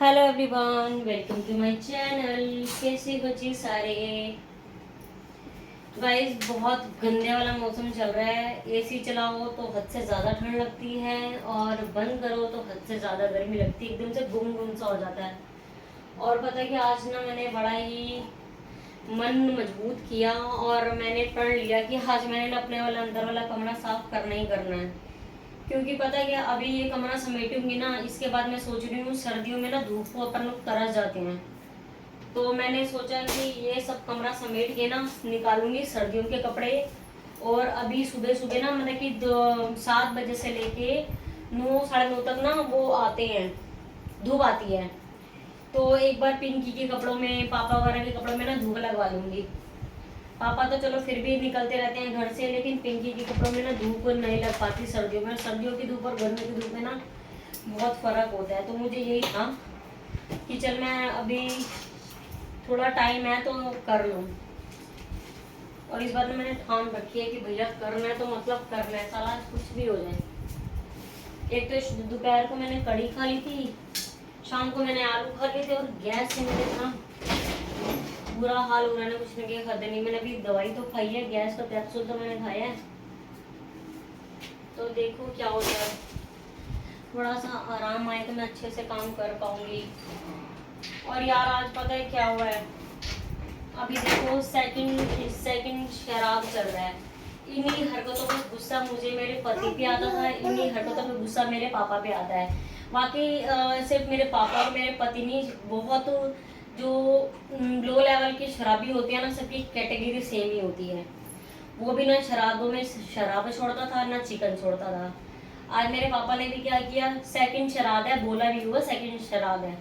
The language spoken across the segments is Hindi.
Hello everyone, welcome to my channel. कैसे हो जी सारे गाइस? बहुत गंदे वाला मौसम चल रहा है। एसी चलाओ तो हद से ज़्यादा ठंड लगती है और बंद करो तो हद से ज़्यादा गर्मी लगती है। एकदम से गुम गुम सा हो जाता है। और पता है कि आज ना मैंने बड़ा ही मन मजबूत किया और मैंने प्रण लिया कि आज मैंने ना अपने वाला अंदर वाला कमरा साफ करना ही करना है। क्योंकि पता है कि अभी ये कमरा समेटूंगी ना, इसके बाद मैं सोच रही हूँ सर्दियों में ना धूप को अपन लोग तरस जाते हैं। तो मैंने सोचा कि ये सब कमरा समेट के ना निकालूंगी सर्दियों के कपड़े। और अभी सुबह सुबह ना मतलब कि 7 बजे से लेके 9 साढ़े 9 तक ना वो आते हैं, धूप आती है। तो एक बार पिंकी के कपड़ों में, पापा वगैरह के कपड़ों में ना धूप लगवा लूंगी। पापा तो चलो फिर भी निकलते रहते हैं घर से, लेकिन पिंकी के कपड़ों में ना धूप नहीं लग पाती सर्दियों में। सर्दियों की धूप और गर्मी की धूप में ना बहुत फर्क होता है। तो मुझे यही था कि चल मैं अभी थोड़ा टाइम है तो कर लूँ। और इस बार में मैंने ठान रखी है कि भैया करना है तो मतलब करना है, साला कुछ भी हो जाए। एक तो दोपहर को मैंने कड़ी खा ली थी, शाम को मैंने आलू खा लिए थे और गैस से मेरे ना बुरा हाल हो रहा है ना, कुछ नहीं खाते नहीं। मैंने अभी दवाई तो खाई है, गैस का कैप्सूल तो मैंने खाया है। तो देखो क्या होता है, थोड़ा सा आराम आए तो मैं अच्छे से काम कर पाऊंगी। और यार आज पता है क्या हुआ है? अभी देखो सेकंड सेकंड शराब चल रहा है। इन्हीं हरकतों पे गुस्सा मुझे मेरे पति पे आता था, इन्हीं हरकतों पे गुस्सा मेरे पापा पे आता है। बाकी सिर्फ मेरे पापा और मेरे पति नहीं, बहुत जो लो लेवल के शराबी होते हैं ना, सबकी कैटेगरी सेम ही होती है। वो भी ना शराबों में शराब छोड़ता था ना चिकन छोड़ता था। आज मेरे पापा ने भी क्या किया, सेकंड शराब है, बोला भी हुआ सेकंड शराब है,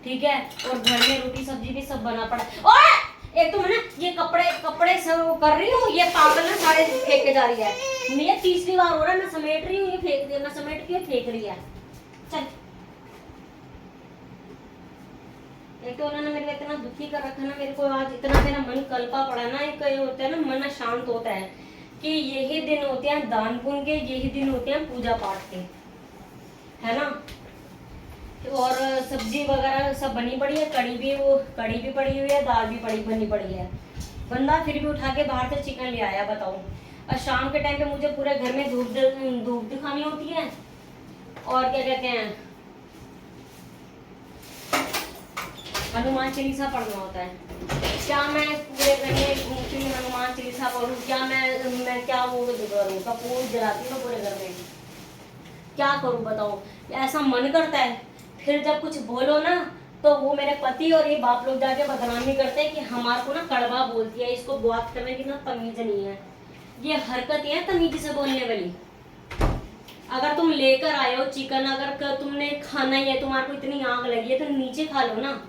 ठीक है। और घर में रोटी सब्जी भी सब बना पड़ा। ओए! एक तो मैं ना ये कपड़े कपड़े सब कर रही हूँ, ये पागल ना सारे फेंक के जा रही है। मैं तीसरी बार हो रहा है, मैं समेट रही हूँ, ये फेंक दिया, मैं समेट के फेंक रही है। चल, एक तो उन्होंने मेरे को इतना दुखी कर रखा ना, मेरे को आज इतना मेरा मन कल्पा पड़ा ना। एक ये होता है ना, मन शांत होता है कि यही दिन होते हैं दान पुण्य के, यही दिन होते हैं पूजा पाठ के, है ना। और सब्जी वगैरह सब बनी पड़ी है, कड़ी भी पड़ी हुई है, दाल भी बनी पड़ी है। बंदा फिर भी उठा के बाहर से चिकन ले आया, बताओ। और शाम के टाइम पे मुझे पूरे घर में धूप दिखानी होती है और क्या कहते हैं, हनुमान चालीसा पढ़ना होता है। क्या मैं पूरे घर में घूमती हूँ हनुमान चालीसा पढ़ूँ? क्या मैं क्या वो करूँ, कपूर जलाती हूँ पूरे घर में? क्या करूँ बताओ? ऐसा मन करता है। फिर जब कुछ बोलो ना तो वो मेरे पति और ये बाप लोग जाके बदनामी करते हैं कि हमारे को ना कड़वा बोलती है, इसको बात करने की ना तमीज नहीं है। ये हरकत है तमीज से बोलने वाली। अगर तुम लेकर आए हो चिकन, अगर तुमने खाना ही है, तुम्हारे को इतनी आग लगी है तो नीचे खा लो ना,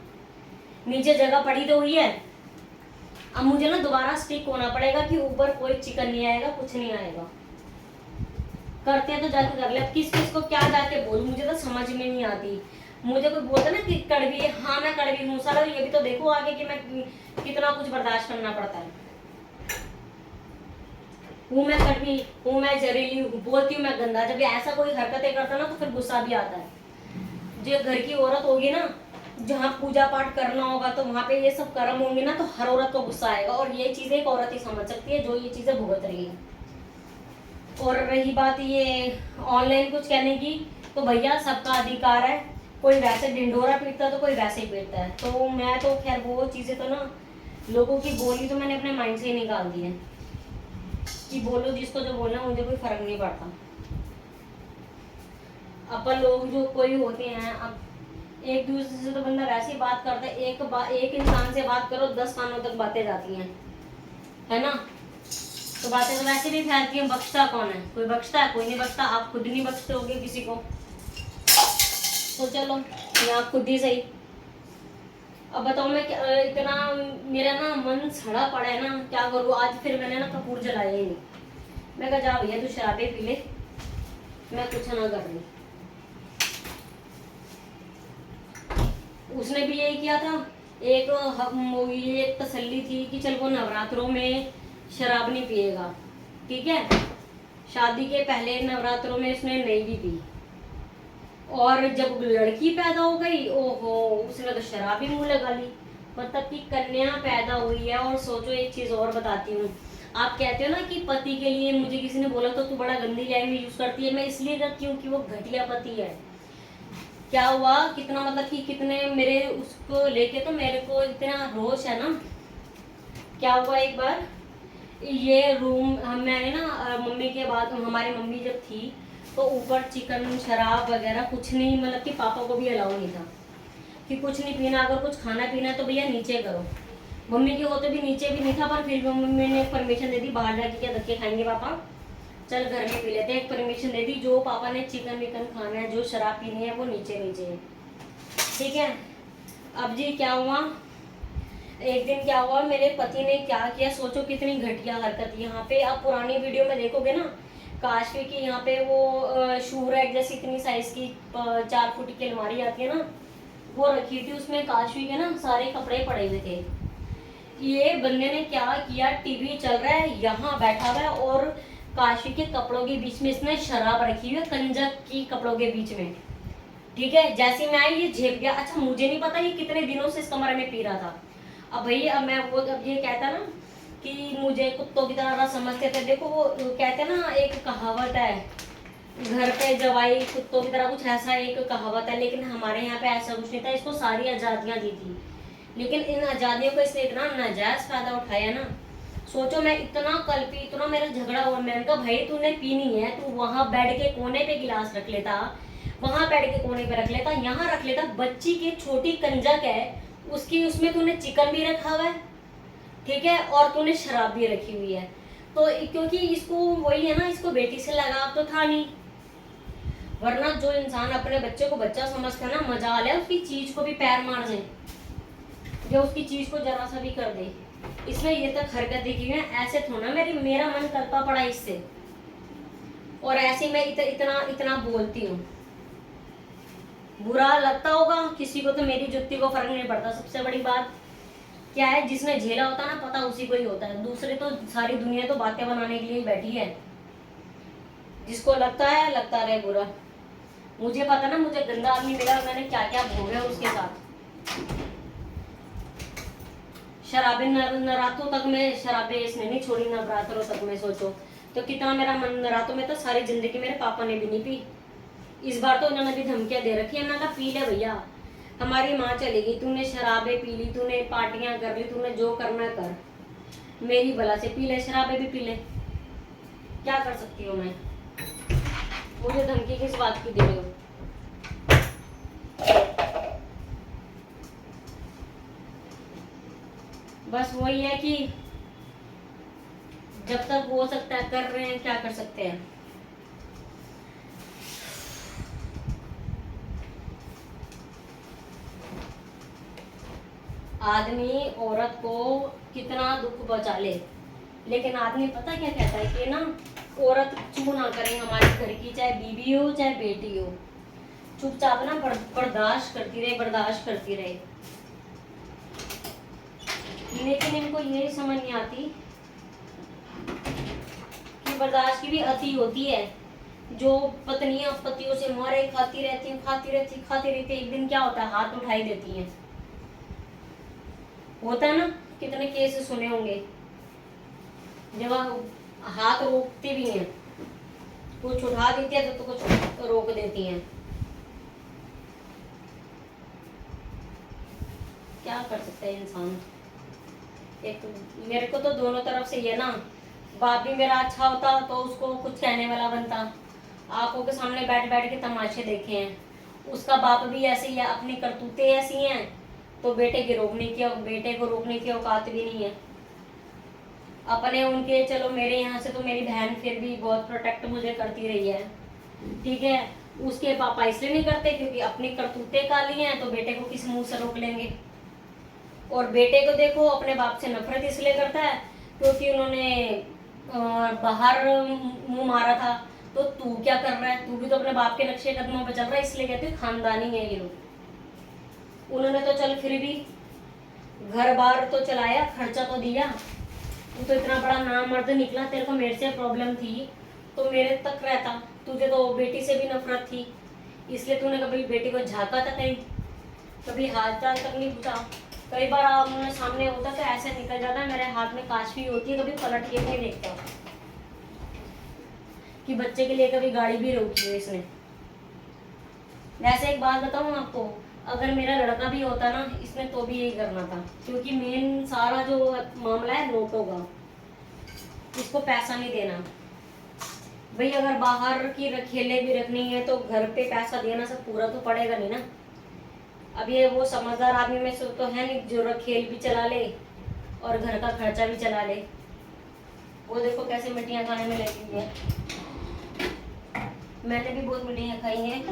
नीचे जगह पड़ी तो हुई है। अब मुझे ना दोबारा स्टिक होना पड़ेगा कि ऊपर कोई चिकन नहीं आएगा, कुछ नहीं आएगा। करते हैं तो जाके कर ले। अब किस किस को क्या जाके बोलूं, मुझे तो समझ में नहीं आती। मुझे कोई बोलता ना कि कड़वी है, हाँ मैं कड़वी हूँ, साला ये भी तो देखो आगे कि मैं कितना कुछ बर्दाश्त करना पड़ता है। हूँ मैं कड़वी, हूँ मैं जहरीली, बोलती हूँ मैं गंदा। जब ये ऐसा कोई हरकतें करता ना तो फिर गुस्सा भी आता है। जो घर की औरत होगी ना, जहाँ पूजा पाठ करना होगा तो वहां पे ये सब कर्म होंगे ना, तो हर औरत को गुस्सा आएगा। और ये चीजें एक औरत ही समझ सकती है जो ये चीजें भुगत रही है। और रही बात ये ऑनलाइन कुछ कहने की, तो भैया सबका अधिकार है। कोई वैसे ढिंढोरा पीटता है तो कोई वैसे ही पीटता है। तो मैं तो खैर वो चीजें तो ना, लोगों की बोली तो मैंने अपने माइंड से ही निकाल दी है कि बोलो जिसको जो बोलना, मुझे कोई फर्क नहीं पड़ता। अपन लोग जो कोई होते हैं, अब एक दूसरे से तो बंदा वैसे ही बात करता है। एक इंसान से बात करो 10 कानों तक बातें जाती हैं, है ना। तो बातें तो वैसे भी फैलती हैं। बख्शता कौन है? कोई बख्शता है? कोई नहीं बख्शता। आप खुद नहीं बख्शते होगे किसी को, तो चलो मैं आप खुद ही सही। अब बताओ मैं इतना मेरा ना मन सड़ा पड़ा है ना, क्या करूँ। आज फिर मैंने ना कपूर जलाया ही नहीं। मैं कहा जा भैया तू शराबे पी ले, मैं कुछ ना कर रही। उसने भी यही किया था। एक तसल्ली थी कि चल वो नवरात्रों में शराब नहीं पिएगा, ठीक है। शादी के पहले नवरात्रों में उसने नहीं भी पी, और जब लड़की पैदा हो गई, ओहो, उसने तो शराब ही मुंह लगा ली। मतलब कि कन्या पैदा हुई है। और सोचो, एक चीज और बताती हूँ, आप कहते हो ना कि पति के लिए मुझे किसी ने बोला तो तू बड़ा गंदी लैंग्वेज यूज करती है, मैं इसलिए करती हूँ कि वो घटिया पति है। क्या हुआ, कितना मतलब कि कितने मेरे उसको लेके तो मेरे को इतना रोष है ना। क्या हुआ, एक बार ये रूम मैंने ना मम्मी के बाद, हमारी मम्मी जब थी तो ऊपर चिकन शराब वगैरह कुछ नहीं, मतलब कि पापा को भी अलाउ नहीं था कि कुछ नहीं पीना, अगर कुछ खाना पीना है तो भैया नीचे करो। मम्मी के होते भी नीचे भी नहीं था, पर फिर भी मम्मी ने परमिशन दे दी, बाहर जाके क्या धक्के खाएंगे पापा, चल घर में पी लेते हैं। एक परमिशन दे दी, जो पापा ने चिकन विकन खाना है, जो शराब पीनी है वो नीचे नीचे है, ठीक है। अब जी क्या हुआ, एक दिन क्या हुआ, मेरे पति ने क्या किया, सोचो कितनी घटिया हरकत। यहाँ पे आप पुरानी वीडियो में देखोगे ना, काशवी की यहाँ पे वो शू रैक जैसी इतनी साइज की 4 फुट की अलमारी आती है ना, वो रखी थी, उसमें काशवी के ना सारे कपड़े पड़े हुए थे। ये बंदे ने क्या किया, टीवी चल रहा है, यहाँ बैठा हुआ है और काशवी के कपड़ों के बीच में इसने शराब रखी हुई है, कंजक की कपड़ों के बीच में, ठीक है। जैसे मैं आई, ये झेप गया। अच्छा, मुझे नहीं पता ये कितने दिनों से इस कमरे में पी रहा था। अब भैया, अब मैं वो, अब ये कहता ना कि मुझे कुत्तों की तरह समझते थे, देखो वो कहते ना, एक कहावत है, घर पे जवाई कुत्तों की तरह, कुछ ऐसा एक कहावत है। लेकिन हमारे यहाँ पे ऐसा कुछ नहीं था, इसको सारी आजादियां दी थी, लेकिन इन आजादियों को इसने इतना नाजायज फायदा उठाया ना। सोचो, मैं इतना कल पी, इतना मेरा झगड़ा हुआ, मैंने कहा भाई तूने पीनी है, तू वहां बेड के कोने पे गिलास रख लेता, वहां बेड के कोने पे रख लेता, यहाँ रख लेता। बच्ची की छोटी कंजक है उसकी, उसमें तूने चिकन भी रखा हुआ है, ठीक है, और तूने शराब भी रखी हुई है। तो क्योंकि इसको वही है ना, इसको बेटी से लगाव तो था नहीं, वरना जो इंसान अपने बच्चे को बच्चा समझता है ना, मजाल है उसकी चीज को भी पैर मार दे, जो उसकी चीज को जरा सा भी कर दे। इसमें ये तक हरकत देखी है, ऐसे थोड़ा मेरा मन करता पड़ा इससे, और ऐसे मैं इतना इतना बोलती हूँ। बुरा लगता होगा किसी को, तो मेरी जुत्ती को फर्क नहीं पड़ता। सबसे बड़ी बात क्या है, जिसने झेला होता है ना, पता उसी को ही होता है। दूसरे तो सारी दुनिया तो बातें बनाने के लिए बैठी है, जिसको लगता है लगता रहे बुरा। मुझे पता ना, मुझे गंदा आदमी मिला, मैंने क्या क्या भोगा उसके साथ। शराबे नरातों तक में शराबे इसने नहीं छोड़ी, नवरात्रों तक में। सोचो तो कितना मेरा मन, नरातों में तो सारी जिंदगी मेरे पापा ने भी नहीं पी। इस बार तो उन्होंने भी धमकियां दे रखी है, मैंने कहा पी ले भैया, हमारी माँ चलेगी, तूने शराबे पी ली, तूने पार्टियां कर ली, तूने जो करना कर, मेरी भला से पी ले, शराबे भी पी ले, क्या कर सकती हूँ मैं। मुझे धमकी किस बात की दे रहे हो। बस वही है कि जब तक हो सकता है कर रहे हैं, क्या कर सकते हैं। आदमी औरत को कितना दुख बचा ले, लेकिन आदमी पता क्या कहता है कि ना, औरत चू ना करे हमारे घर की, चाहे बीवी हो चाहे बेटी हो, चुपचाप ना बर्दाश्त करती रहे, बर्दाश्त करती रहे। लेकिन इनको यही समझ नहीं आती कि बर्दाश्त की भी अति होती है। जो पत्नियां पतियों से मारे खाती रहती हैं, खाती रहती खाती रहती, एक दिन क्या होता है, हाथ उठाई देती हैं। होता है ना, कितने केस सुने होंगे जब हाथ रोकती भी हैं, कुछ उठा देती है तो कुछ रोक देती हैं। क्या कर सकते हैं इंसान। एक मेरे को तो दोनों तरफ से ये ना, बाप भी मेरा अच्छा होता तो उसको कुछ कहने वाला बनता, आंखों के सामने बैठ बैठ के तमाशे देखे हैं। उसका बाप भी ऐसे ही है, अपनी करतूतें ऐसी हैं, तो बेटे को रोकने की औकात भी नहीं है। अपने उनके, चलो मेरे यहाँ से तो मेरी बहन फिर भी बहुत प्रोटेक्ट मुझे करती रही है, ठीक है। उसके पापा इसलिए नहीं करते क्योंकि अपनी करतूतें काली हैं, तो बेटे को किस मुंह से रोक लेंगे। और बेटे को देखो, अपने बाप से नफरत इसलिए करता है क्योंकि उन्होंने बाहर मुंह मारा था, तो तू क्या कर रहा है, तू भी तो अपने बाप के नक्शे कदमों पर चल रहा है, इसलिए कहते हैं खानदानी है ये लोग। उन्होंने तो चल फिर भी घर बार तो चलाया, खर्चा तो दिया, तू तो इतना बड़ा नामर्द निकला, तेरे को मेरे से प्रॉब्लम थी तो मेरे तक रहता, तुझे तो बेटी से भी नफरत थी, इसलिए तूने कभी बेटी को झाँका था कहीं, कभी हाथ चाल तक नहीं पूछा। कई बार आप सामने होता तो ऐसे निकल जाता, मेरे हाथ में काशवी होती है, कभी पलट के भी नहीं देखता कि बच्चे के लिए कभी गाड़ी भी रोकी है इसने। वैसे एक बात बताऊं आपको, अगर मेरा लड़का भी होता ना इसने तो भी यही करना था, क्योंकि मेन सारा जो मामला है नोटों का, इसको पैसा नहीं देना। भाई अगर बाहर की खेले भी रखनी है तो घर पे पैसा देना सब पूरा तो पड़ेगा नहीं ना। अब ये वो समझदार आदमी में से तो है नहीं जो खेल भी चला ले और घर का खर्चा भी चला ले। वो देखो कैसे मिट्टियां खाने में लगी है। मैंने भी बहुत मिट्टियां खाई हैं।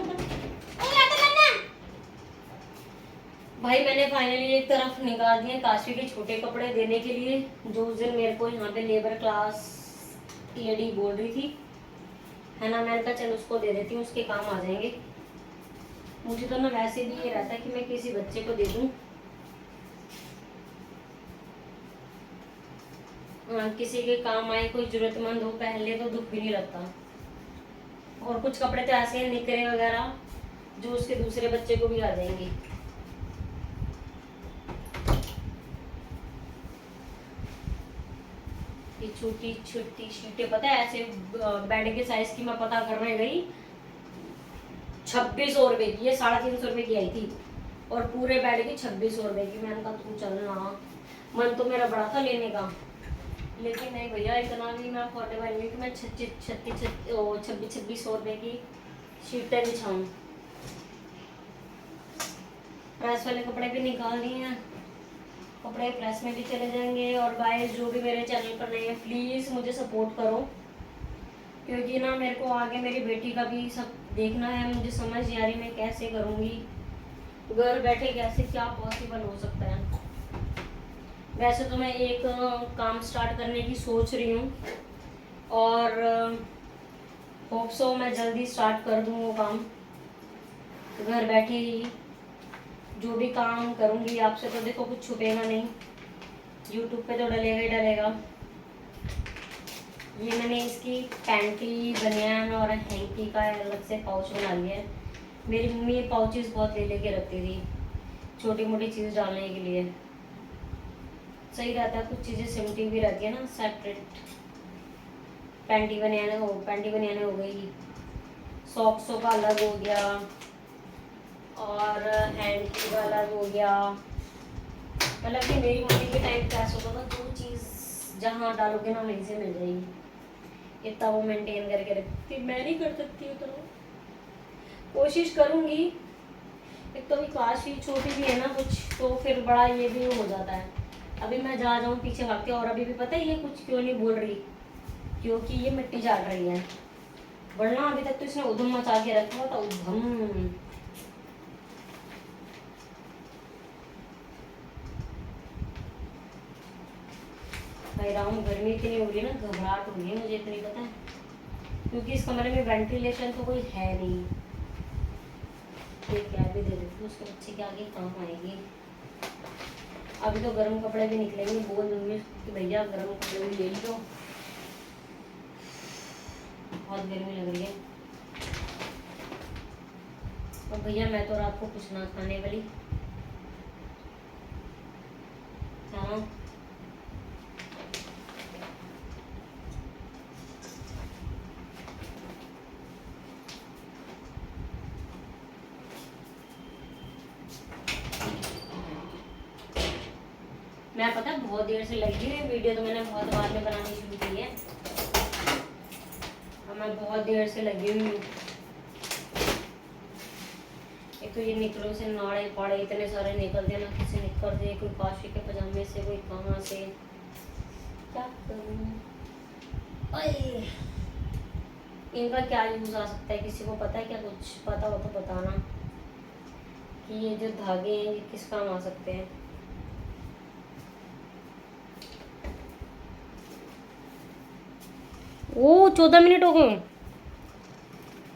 भाई मैंने फाइनली एक तरफ निकाल दिए काशी के छोटे कपड़े देने के लिए, जो उस दिन मेरे को यहाँ पे लेबर क्लास लेडी बोल रही थी, है ना। मैंने कहा चल उसको दे देती हूँ, उसके काम आ जाएंगे। मुझे तो ना वैसे भी ये रहता है कि मैं किसी बच्चे को दे दूँ, किसी के काम आए, कोई जरूरतमंद हो, पहले तो दुख भी नहीं लगता। और कुछ कपड़े तो ऐसे हैं निकरे वगैरह जो उसके दूसरे बच्चे को भी आ जाएंगे। ये छोटी छोटी शीटें पता है ऐसे बेड के साइज की मैं पता करने गई, 2600 रुपए की। ये 350 रुपए की आई थी और पूरे बेड की 2600 रुपए की। मैंने कहा तू चलना, मन तो मेरा बड़ा था लेने का, लेकिन नहीं भैया इतना भी मैं अफोर्डेबल नहीं कि मैं 2600 रुपए की शीटें बिछाऊं। प्रेस वाले कपड़े भी निकाल दिए हैं, कपड़े प्रेस में भी चले जाएंगे। और गाइस जो भी मेरे चैनल पर नए हैं प्लीज़ मुझे सपोर्ट करो, क्योंकि ना मेरे को आगे मेरी बेटी का भी सब देखना है। मुझे समझ नहीं आ रही मैं कैसे करूँगी, घर बैठे कैसे क्या पॉसिबल हो सकता है। वैसे तो मैं एक काम स्टार्ट करने की सोच रही हूँ और होप सो मैं जल्दी स्टार्ट कर दूँ वो काम। घर बैठे ही जो भी काम करूँगी आपसे तो देखो कुछ छुपेगा नहीं, यूट्यूब पे तो डलेगा ही डलेगा। ये मैंने इसकी पैंटी बनियान और हैंकी का अलग से पाउच बना लिया है। मेरी मम्मी पाउचेस बहुत ले लेके रखती थी छोटी मोटी चीज़ डालने के लिए, सही रहता है। कुछ चीज़ें सिमटी भी रहती है ना सेपरेट। पैंटी बनियाने हो गई, सॉक्सों का अलग हो गया और हैंकी का अलग हो गया। मतलब कि मेरी मम्मी के टाइम पे ऐसा होता था जो चीज़ जहाँ डालोगे ना वहीं से मिल जाएगी, इतना वो मेंटेन करके रखती। मैं नहीं कर सकती उतना, कोशिश करूँगी। एक तो अभी क्लास ही छोटी भी है ना कुछ, तो फिर बड़ा ये भी हो जाता है। अभी मैं जा जाऊँ पीछे भागते, और अभी भी पता है ये कुछ क्यों नहीं बोल रही, क्योंकि ये मिट्टी झाड़ रही है, वरना अभी तक तो इसने उधम मचा के रखा था। उधम भाई राम, गर्मी इतनी हो रही है ना, घबराहट हो रही है मुझे इतनी, पता है, क्योंकि इस कमरे में वेंटिलेशन तो कोई है नहीं। ये कैब भी दे देती हूँ उसके बच्चे के आगे काम आएगी। अभी तो गर्म कपड़े भी निकलेंगे, बोल दूंगी कि भैया गर्म कपड़े भी ले लो, बहुत गर्मी लग रही है। और भैया मैं तो रात को कुछ ना खाने वाली, हाँ। मैं पता है बहुत देर से लगी हुई, वीडियो तो मैंने बहुत बाद में बनानी शुरू की है, और मैं बहुत देर से लगी हुई हूँ। एक तो ये निकलों से नाड़े पाड़े इतने सारे निकलते हैं ना, किसी निकल दे, कोई काशी के पजामे से, कोई कहाँ से, क्या करूँ। इनका क्या यूज आ सकता है, किसी को पता है क्या? कुछ पता हो तो बताना कि ये जो धागे हैं ये किस काम आ सकते हैं। ओ 14 मिनट हो गए।